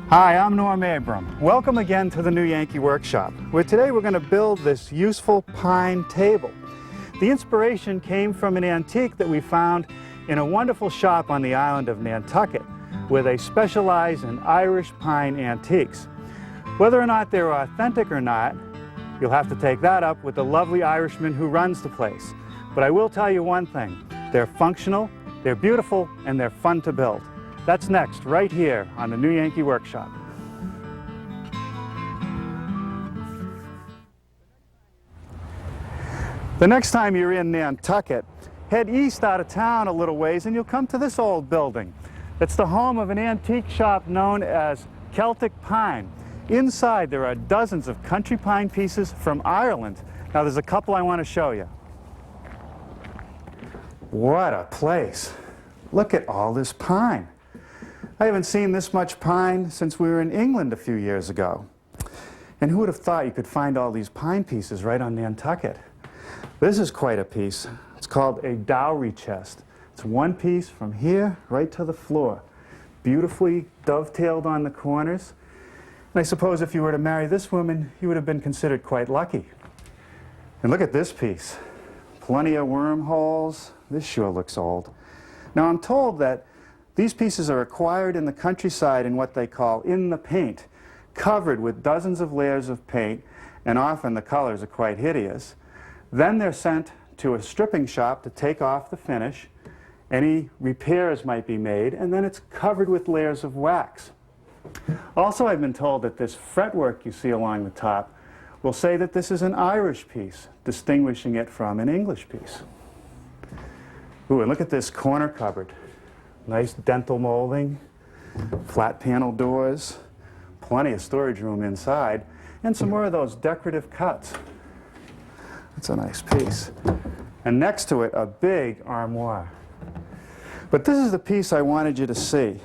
Hi, I'm Norm Abram. Welcome again to the new Yankee Workshop, where today we're going to build this useful pine table. The inspiration came from an antique that we found in a wonderful shop on the island of Nantucket, where they specialize in Irish pine antiques. Whether or not they're authentic or not, you'll have to take that up with the lovely Irishman who runs the place. But I will tell you one thing, they're functional, they're beautiful, and they're fun to build. That's next, right here on the new Yankee Workshop. The next time you're in Nantucket, head east out of town a little ways and you'll come to this old building. It's the home of an antique shop known as Celtic Pine. Inside there are dozens of country pine pieces from Ireland. Now there's a couple I want to show you. What a place. Look at all this pine. I haven't seen this much pine since we were in England a few years ago. And who would have thought you could find all these pine pieces right on Nantucket? This is quite a piece. It's called a dowry chest. It's one piece from here right to the floor. Beautifully dovetailed on the corners. And I suppose if you were to marry this woman, you would have been considered quite lucky. And look at this piece. Plenty of wormholes. This sure looks old. Now I'm told that these pieces are acquired in the countryside in what they call in the paint, covered with dozens of layers of paint, and often the colors are quite hideous. Then they're sent to a stripping shop to take off the finish. Any repairs might be made, and then it's covered with layers of wax. Also, I've been told that this fretwork you see along the top will say that this is an Irish piece, distinguishing it from an English piece. Ooh, and look at this corner cupboard. Nice dental molding, flat panel doors, plenty of storage room inside, and some more of those decorative cuts. That's a nice piece. And next to it, a big armoire. But this is the piece I wanted you to see.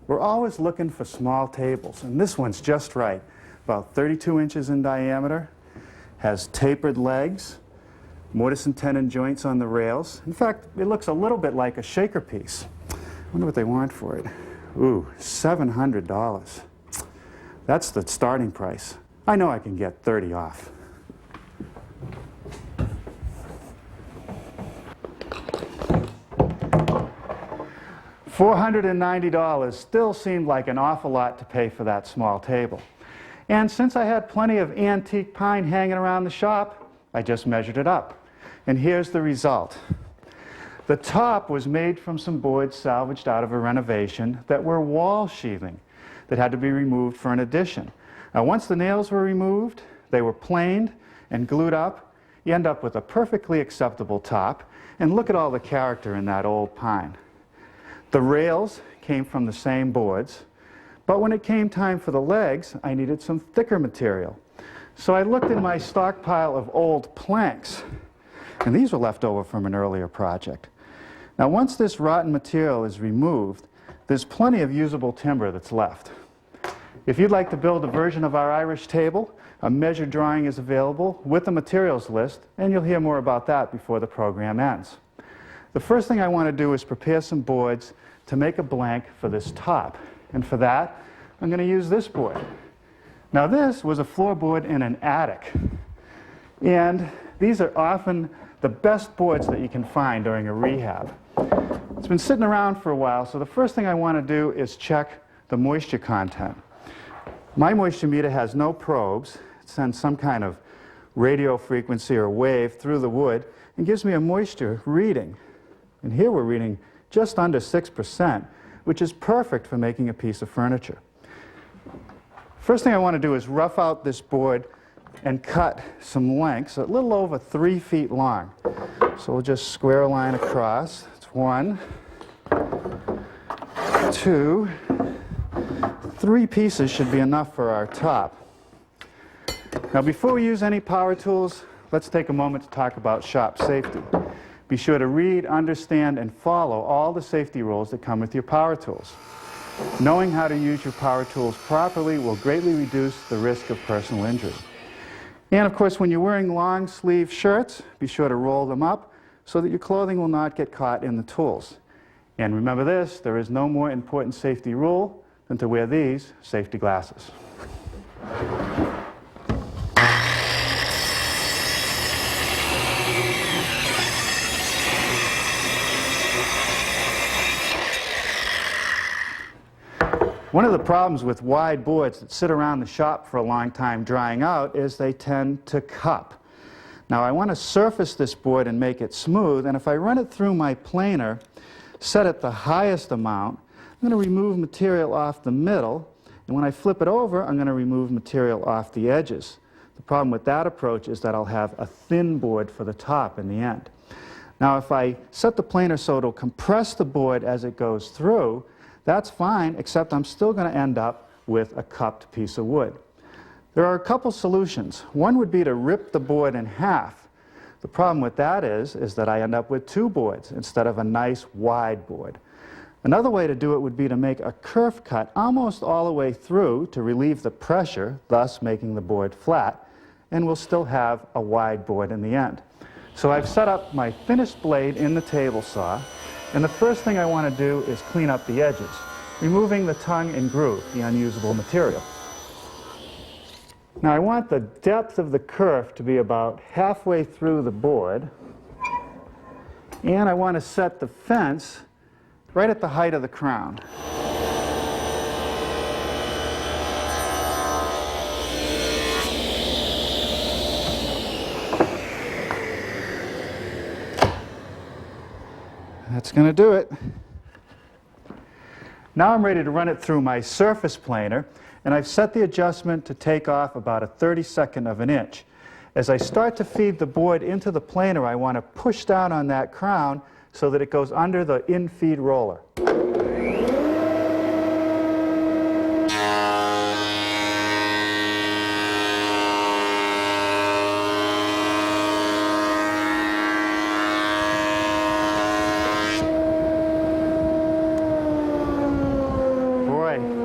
We're always looking for small tables, and this one's just right. About 32 inches in diameter, has tapered legs, mortise-and-tenon joints on the rails. In fact, it looks a little bit like a shaker piece. I wonder what they want for it. Ooh, $700. That's the starting price. I know I can get 30 off. $490 still seemed like an awful lot to pay for that small table. And since I had plenty of antique pine hanging around the shop, I just measured it up. And here's the result. The top was made from some boards salvaged out of a renovation that were wall sheathing that had to be removed for an addition. Now once the nails were removed, they were planed and glued up. You end up with a perfectly acceptable top. And look at all the character in that old pine. The rails came from the same boards, but when it came time for the legs, I needed some thicker material. So I looked in my stockpile of old planks, and these were left over from an earlier project. Now once this rotten material is removed, there's plenty of usable timber that's left. If you'd like to build a version of our Irish table, a measured drawing is available with a materials list, and you'll hear more about that before the program ends. The first thing I want to do is prepare some boards to make a blank for this top. And for that, I'm going to use this board. Now this was a floorboard in an attic. And these are often the best boards that you can find during a rehab. It's been sitting around for a while, so the first thing I want to do is check the moisture content. My moisture meter has no probes. It sends some kind of radio frequency or wave through the wood and gives me a moisture reading. And here we're reading just under 6%, which is perfect for making a piece of furniture. First thing I want to do is rough out this board and cut some lengths, a little over 3 feet long. So we'll just square a line across. It's 1, 2, 3 pieces should be enough for our top. Now before we use any power tools, let's take a moment to talk about shop safety. Be sure to read, understand, and follow all the safety rules that come with your power tools. Knowing how to use your power tools properly will greatly reduce the risk of personal injury. And of course, when you're wearing long sleeve shirts, be sure to roll them up so that your clothing will not get caught in the tools. And remember this, there is no more important safety rule than to wear these safety glasses. One of the problems with wide boards that sit around the shop for a long time drying out is they tend to cup. Now I want to surface this board and make it smooth, and if I run it through my planer, set at the highest amount, I'm going to remove material off the middle, and when I flip it over, I'm going to remove material off the edges. The problem with that approach is that I'll have a thin board for the top in the end. Now if I set the planer so it'll compress the board as it goes through, that's fine, except I'm still going to end up with a cupped piece of wood. There are a couple solutions. One would be to rip the board in half. The problem with that is that I end up with two boards instead of a nice wide board. Another way to do it would be to make a kerf cut almost all the way through to relieve the pressure, thus making the board flat, and we'll still have a wide board in the end. So I've set up my finished blade in the table saw, and the first thing I want to do is clean up the edges, removing the tongue and groove, the unusable material. Now I want the depth of the kerf to be about halfway through the board, and I want to set the fence right at the height of the crown. That's going to do it. Now I'm ready to run it through my surface planer, and I've set the adjustment to take off about a 32nd of an inch. As I start to feed the board into the planer, I want to push down on that crown so that it goes under the in-feed roller.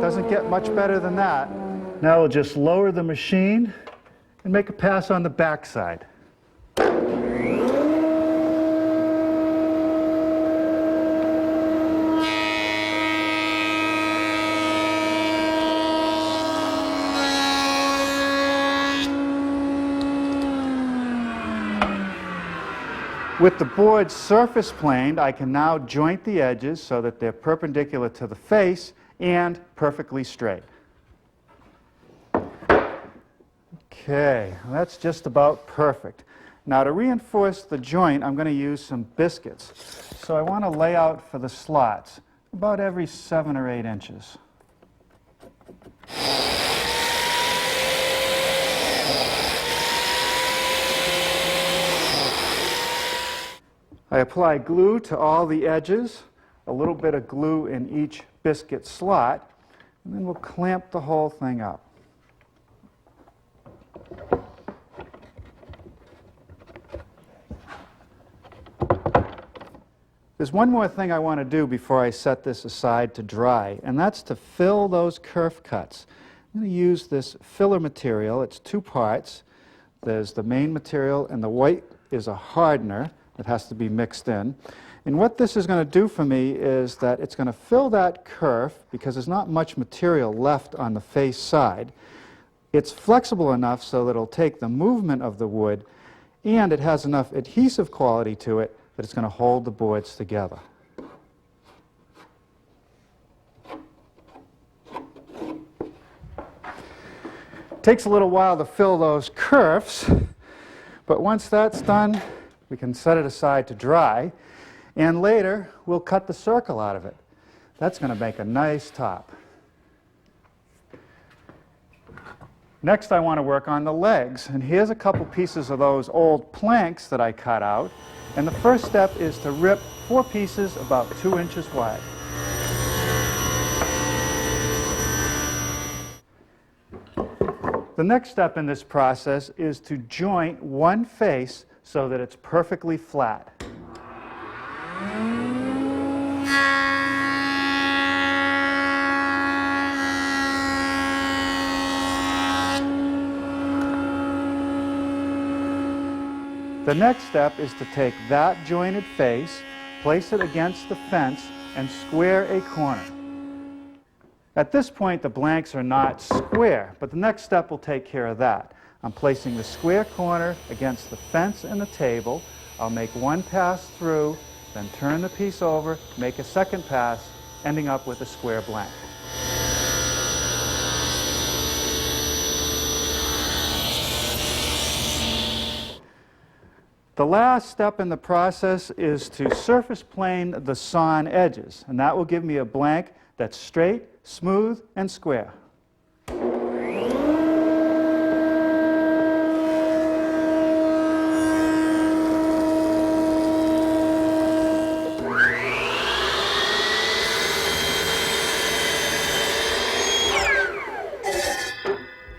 Doesn't get much better than that. Now we'll just lower the machine and make a pass on the back side. With the board surface planed, I can now joint the edges so that they're perpendicular to the face and perfectly straight. Okay, well, that's just about perfect. Now to reinforce the joint, I'm going to use some biscuits. So I want to lay out for the slots about every 7 or 8 inches. I apply glue to all the edges, a little bit of glue in each biscuit slot, and then we'll clamp the whole thing up. There's one more thing I want to do before I set this aside to dry, and that's to fill those kerf cuts. I'm going to use this filler material. It's 2 parts. There's the main material, and the white is a hardener that has to be mixed in. And what this is going to do for me is that it's going to fill that kerf, because there's not much material left on the face side. It's flexible enough so that it'll take the movement of the wood, and it has enough adhesive quality to it that it's going to hold the boards together. It takes a little while to fill those kerfs, but once that's done, we can set it aside to dry. And later, we'll cut the circle out of it. That's going to make a nice top. Next, I want to work on the legs. And here's a couple pieces of those old planks that I cut out. And the first step is to rip 4 pieces about 2 inches wide. The next step in this process is to joint one face so that it's perfectly flat. The next step is to take that jointed face, place it against the fence, and square a corner. At this point, the blanks are not square, but the next step will take care of that. I'm placing the square corner against the fence and the table. I'll make one pass through, then turn the piece over, make a second pass, ending up with a square blank. The last step in the process is to surface plane the sawn edges, and that will give me a blank that's straight, smooth, and square.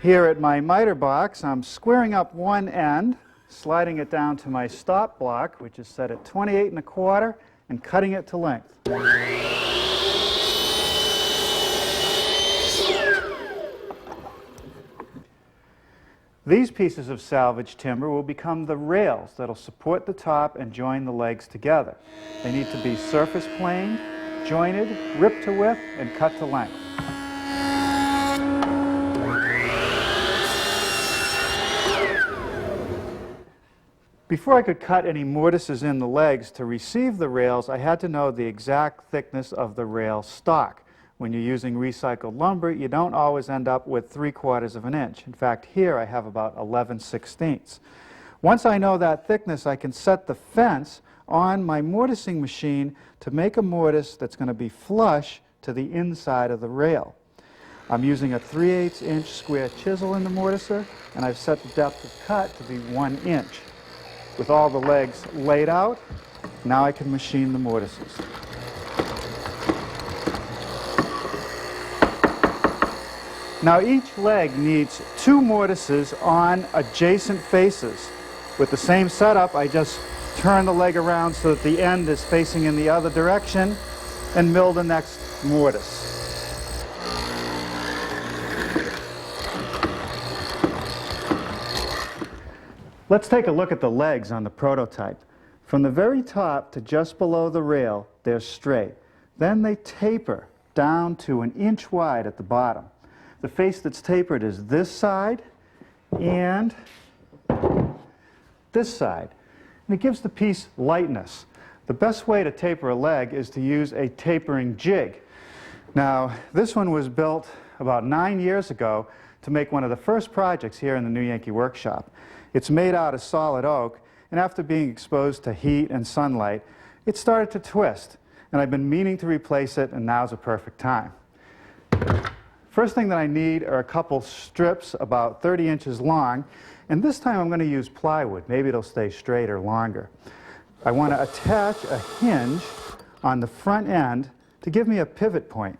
Here at my miter box, I'm squaring up one end, sliding it down to my stop block, which is set at 28 1/4, and cutting it to length. These pieces of salvage timber will become the rails that'll support the top and join the legs together. They need to be surface planed, jointed, ripped to width, and cut to length. Before I could cut any mortises in the legs to receive the rails, I had to know the exact thickness of the rail stock. When you're using recycled lumber, you don't always end up with 3/4 of an inch. In fact, here I have about 11/16. Once I know that thickness, I can set the fence on my mortising machine to make a mortise that's going to be flush to the inside of the rail. I'm using a 3/8 inch square chisel in the mortiser, and I've set the depth of cut to be 1 inch. With all the legs laid out, now I can machine the mortises. Now each leg needs 2 mortises on adjacent faces. With the same setup, I just turn the leg around so that the end is facing in the other direction and mill the next mortise. Let's take a look at the legs on the prototype. From the very top to just below the rail, they're straight. Then they taper down to 1 inch wide at the bottom. The face that's tapered is this side and this side. And it gives the piece lightness. The best way to taper a leg is to use a tapering jig. Now, this one was built about 9 years ago to make one of the first projects here in the new Yankee Workshop. It's made out of solid oak, and after being exposed to heat and sunlight, it started to twist. And I've been meaning to replace it, and now's a perfect time. First thing that I need are a couple strips about 30 inches long, and this time I'm going to use plywood. Maybe it'll stay straight or longer. I want to attach a hinge on the front end to give me a pivot point.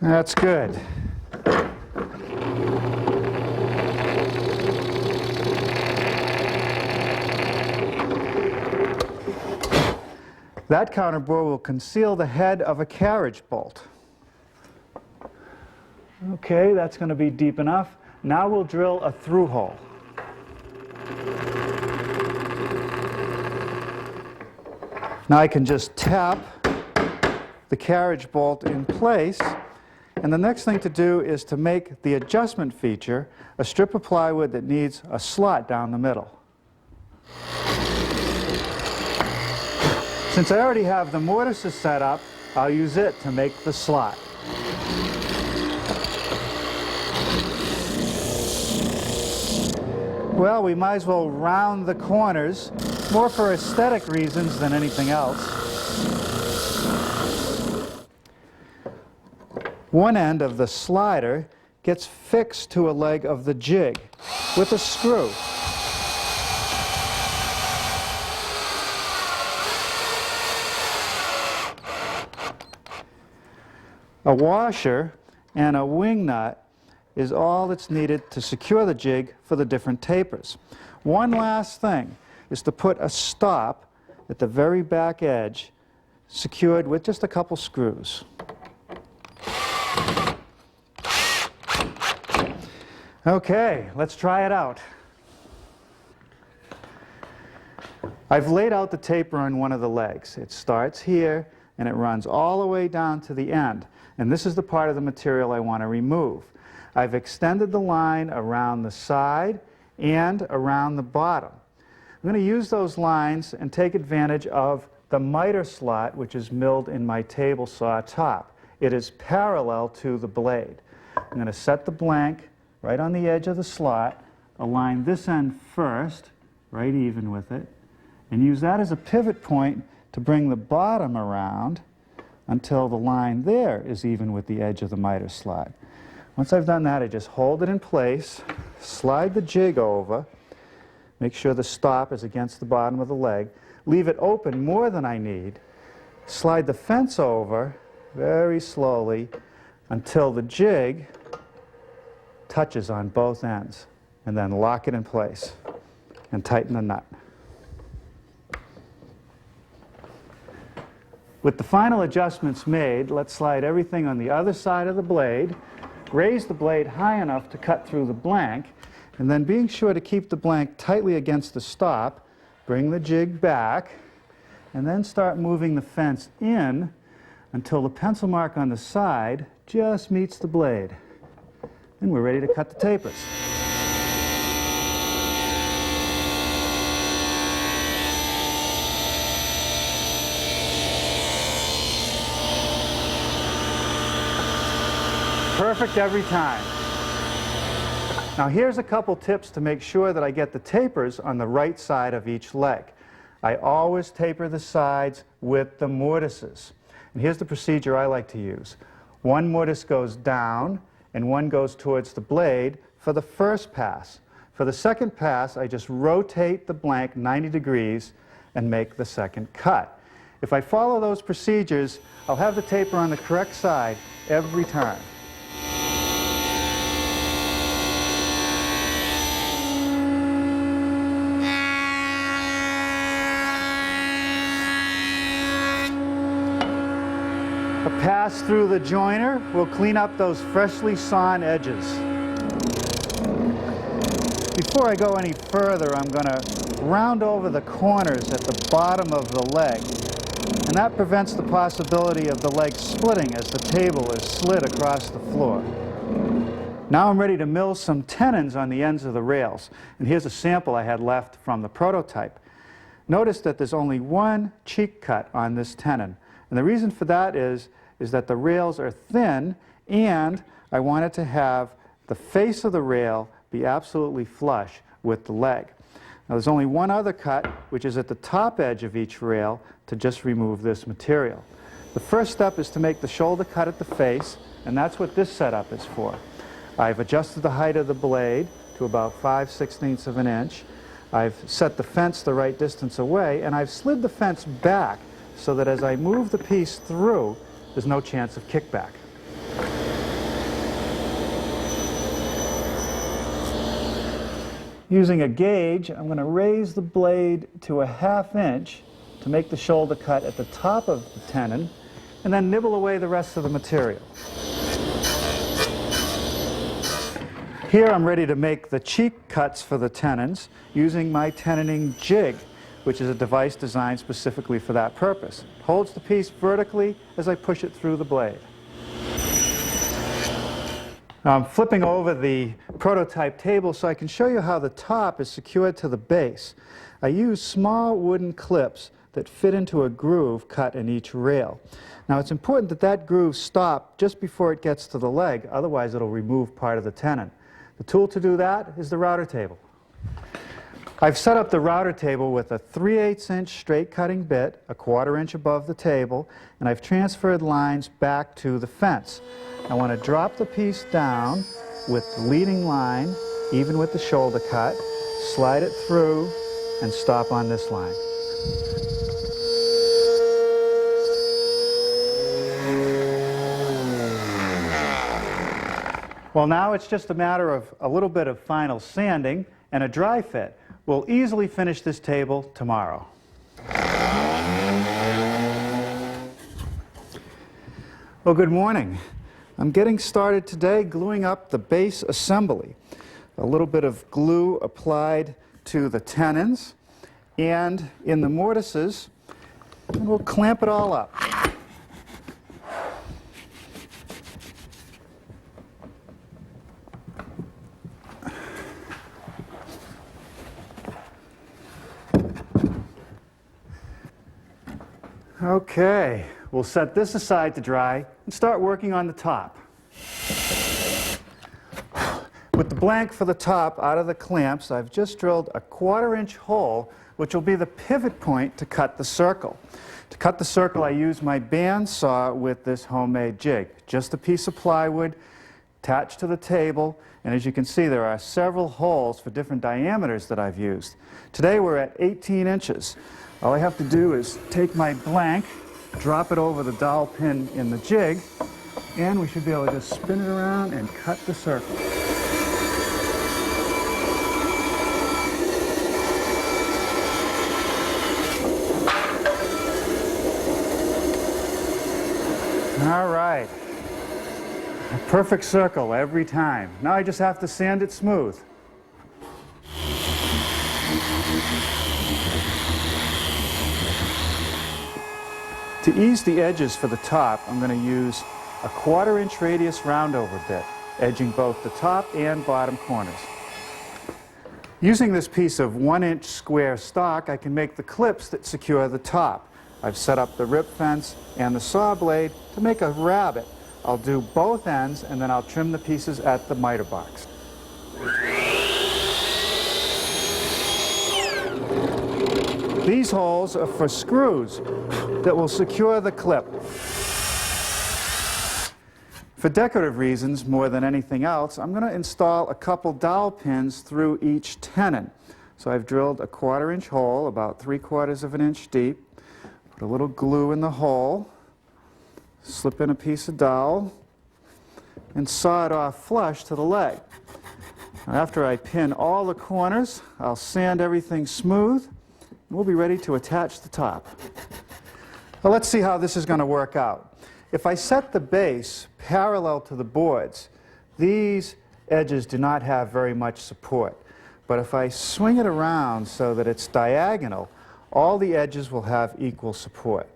That's good. That counterbore will conceal the head of a carriage bolt. Okay, that's going to be deep enough. Now we'll drill a through hole. Now I can just tap the carriage bolt in place, and the next thing to do is to make the adjustment feature a strip of plywood that needs a slot down the middle. Since I already have the mortises set up, I'll use it to make the slot. Well, we might as well round the corners, more for aesthetic reasons than anything else. One end of the slider gets fixed to a leg of the jig with a screw. A washer and a wing nut is all that's needed to secure the jig for the different tapers. One last thing is to put a stop at the very back edge, secured with just a couple screws. Okay, let's try it out. I've laid out the taper on one of the legs. It starts here and it runs all the way down to the end. And this is the part of the material I want to remove. I've extended the line around the side and around the bottom. I'm going to use those lines and take advantage of the miter slot, which is milled in my table saw top. It is parallel to the blade. I'm going to set the blank right on the edge of the slot, align this end first, right even with it, and use that as a pivot point to bring the bottom around until the line there is even with the edge of the miter slot. Once I've done that, I just hold it in place, slide the jig over, make sure the stop is against the bottom of the leg, leave it open more than I need, slide the fence over very slowly until the jig touches on both ends, and then lock it in place and tighten the nut. With the final adjustments made, let's slide everything on the other side of the blade, raise the blade high enough to cut through the blank, and then being sure to keep the blank tightly against the stop, bring the jig back, and then start moving the fence in until the pencil mark on the side just meets the blade. Then we're ready to cut the tapers. Perfect every time. Now here's a couple tips to make sure that I get the tapers on the right side of each leg. I always taper the sides with the mortises. And here's the procedure I like to use. One mortise goes down and one goes towards the blade for the first pass. For the second pass, I just rotate the blank 90 degrees and make the second cut. If I follow those procedures, I'll have the taper on the correct side every time. A pass through the joiner will clean up those freshly sawn edges. Before I go any further, I'm going to round over the corners at the bottom of the leg, and that prevents the possibility of the leg splitting as the table is slid across the floor. Now I'm ready to mill some tenons on the ends of the rails, and here's a sample I had left from the prototype. Notice that there's only one cheek cut on this tenon. And the reason for that is that the rails are thin, and I wanted to have the face of the rail be absolutely flush with the leg. Now there's only one other cut, which is at the top edge of each rail, to just remove this material. The first step is to make the shoulder cut at the face, and that's what this setup is for. I've adjusted the height of the blade to about 5/16 of an inch. I've set the fence the right distance away, and I've slid the fence back so that as I move the piece through, there's no chance of kickback. Using a gauge, I'm going to raise the blade to 1/2 inch to make the shoulder cut at the top of the tenon, and then nibble away the rest of the material. Here I'm ready to make the cheek cuts for the tenons using my tenoning jig, which is a device designed specifically for that purpose. It holds the piece vertically as I push it through the blade. Now I'm flipping over the prototype table so I can show you how the top is secured to the base. I use small wooden clips that fit into a groove cut in each rail. Now it's important that that groove stop just before it gets to the leg, otherwise it'll remove part of the tenon. The tool to do that is the router table. I've set up the router table with a 3/8 inch straight cutting bit, 1/4 inch above the table, and I've transferred lines back to the fence. I want to drop the piece down with the leading line, even with the shoulder cut, slide it through, and stop on this line. Well, now it's just a matter of a little bit of final sanding and a dry fit. We'll easily finish this table tomorrow. Well, good morning. I'm getting started today gluing up the base assembly. A little bit of glue applied to the tenons and in the mortises, and we'll clamp it all up. Okay, we'll set this aside to dry and start working on the top. With the blank for the top out of the clamps, I've just drilled a 1/4-inch hole, which will be the pivot point to cut the circle. To cut the circle, I use my bandsaw with this homemade jig. Just a piece of plywood attached to the table, and as you can see, there are several holes for different diameters that I've used. Today we're at 18 inches. All I have to do is take my blank, drop it over the dowel pin in the jig, and we should be able to just spin it around and cut the circle. All right, a perfect circle every time. Now I just have to sand it smooth. To ease the edges for the top, I'm going to use a 1/4-inch radius roundover bit, edging both the top and bottom corners. Using this piece of 1-inch square stock, I can make the clips that secure the top. I've set up the rip fence and the saw blade to make a rabbet. I'll do both ends and then I'll trim the pieces at the miter box. These holes are for screws that will secure the clip. For decorative reasons, more than anything else, I'm going to install a couple dowel pins through each tenon. So I've drilled a 1/4-inch hole, about 3/4 of an inch deep. Put a little glue in the hole, slip in a piece of dowel, and saw it off flush to the leg. Now, after I pin all the corners, I'll sand everything smooth, and we'll be ready to attach the top. Well, let's see how this is going to work out. If I set the base parallel to the boards, these edges do not have very much support. But if I swing it around so that it's diagonal, all the edges will have equal support.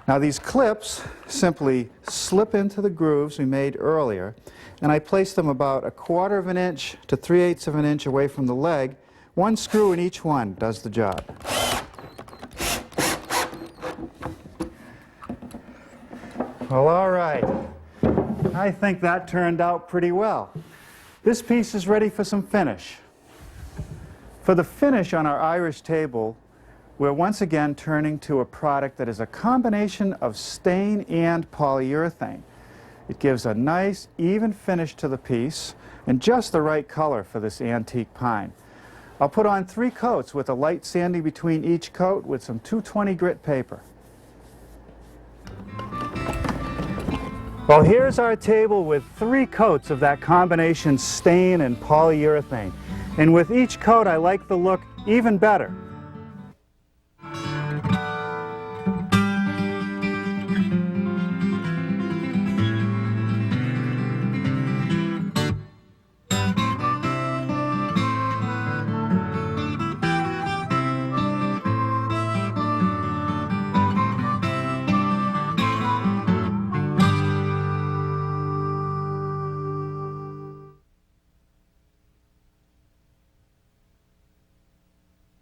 Now these clips simply slip into the grooves we made earlier, and I place them about 1/4 of an inch to 3/8 of an inch away from the leg. One screw in each one does the job. Well, all right. I think that turned out pretty well. This piece is ready for some finish. For the finish on our Irish table, we're once again turning to a product that is a combination of stain and polyurethane. It gives a nice, even finish to the piece and just the right color for this antique pine. I'll put on 3 coats with a light sanding between each coat with some 220 grit paper. Well, here's our table with 3 coats of that combination stain and polyurethane. And with each coat, I like the look even better.